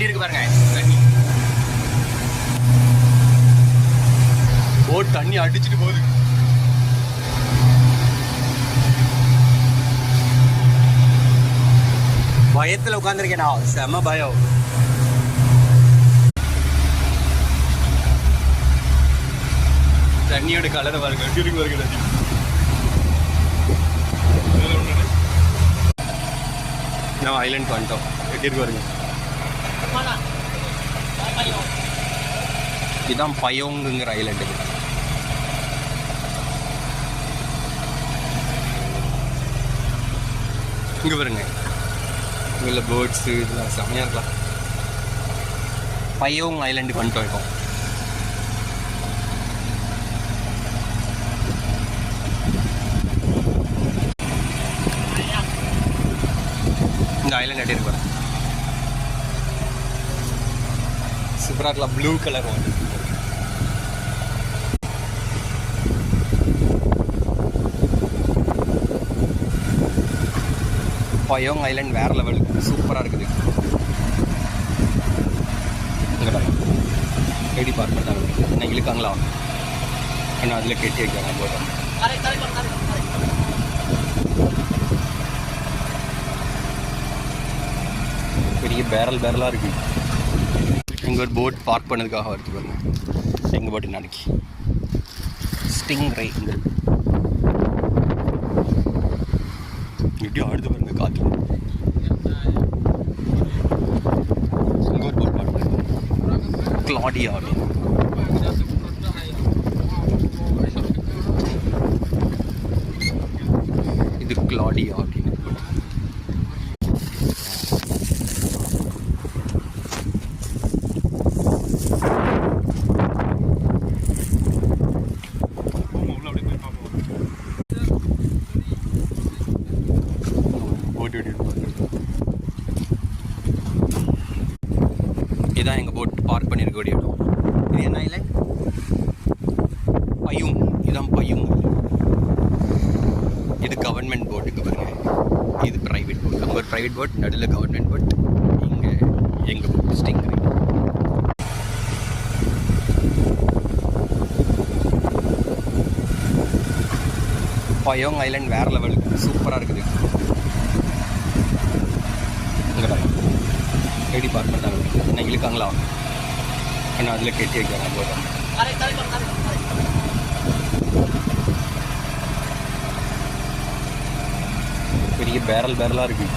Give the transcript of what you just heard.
எப்படி இருக்கு பாருங்க தண்ணி. போட் தண்ணி அடிச்சுட்டு போகுது. பயத்துல உட்காந்துருக்கேனா, செம பயம். தண்ணியோட கலரை பாருங்க, எப்படி இருக்கு பாருங்க தண்ணி. நம்ம ஐலண்ட் வந்துட்டோம், எப்படி இருக்கு பாருங்க. இதுதான் பயோங்குங்கிற ஐலண்ட். இங்க பாருங்க, இங்கே பேர்ட்ஸு இதெல்லாம் செம்மையாக இருக்கலாம். பயோங் ஐலண்டுக்கு வந்துட்டு இருக்கோம். இந்த ஐலண்ட் எப்படி இருக்கு சூப்பராக இருக்கலாம். ப்ளூ கலர் வந்து பயோங் ஐலண்ட் வேறு லெவல், சூப்பராக இருக்குது. இங்கே பாருங்க எப்படி பார்க் பண்ணாங்க, நான் இழுக்காங்களா ஆனால் அதில் கெட்டி வைக்கிறாங்க போதும். பெரிய பேரலாக இருக்குது. இங்கே ஒரு போட் பார்க் பண்ணதுக்காக வருது பாருங்க. எங்கள் போட்டு நாளைக்கு ஸ்டிங் ரே இங்கே எப்படி ஆடுது பாருங்க காற்று. இங்கே ஒரு போட் பார்க் பண்ணுது, கிளாடியா அப்படின்னு. இது கிளாடியா அப்படின்னு. இதுதான் எங்கள் போட் பார்க் பண்ணியிருக்கக்கூடிய இடம். இது என்ன ஐலண்ட்? பயூங். இதுதான் பயூங். இது கவர்மெண்ட் போட்டுக்கு பாருங்க, இது ப்ரைவேட் போட். அங்கே ஒரு ப்ரைவேட் போட், நடுவில் கவர்மெண்ட் போட், இங்கே எங்கள் போட் ஸ்டிங். பயோங் ஐலண்ட் வேறு லெவல், சூப்பராக இருக்குது. இங்கே பாருங்க எப்படி பார்க் பண்ணாங்க, நான் இழுக்காங்களா ஆனால் அதில் கெட்டி வைக்கிறாங்க போதும். பெரிய பேரலாக இருக்குது.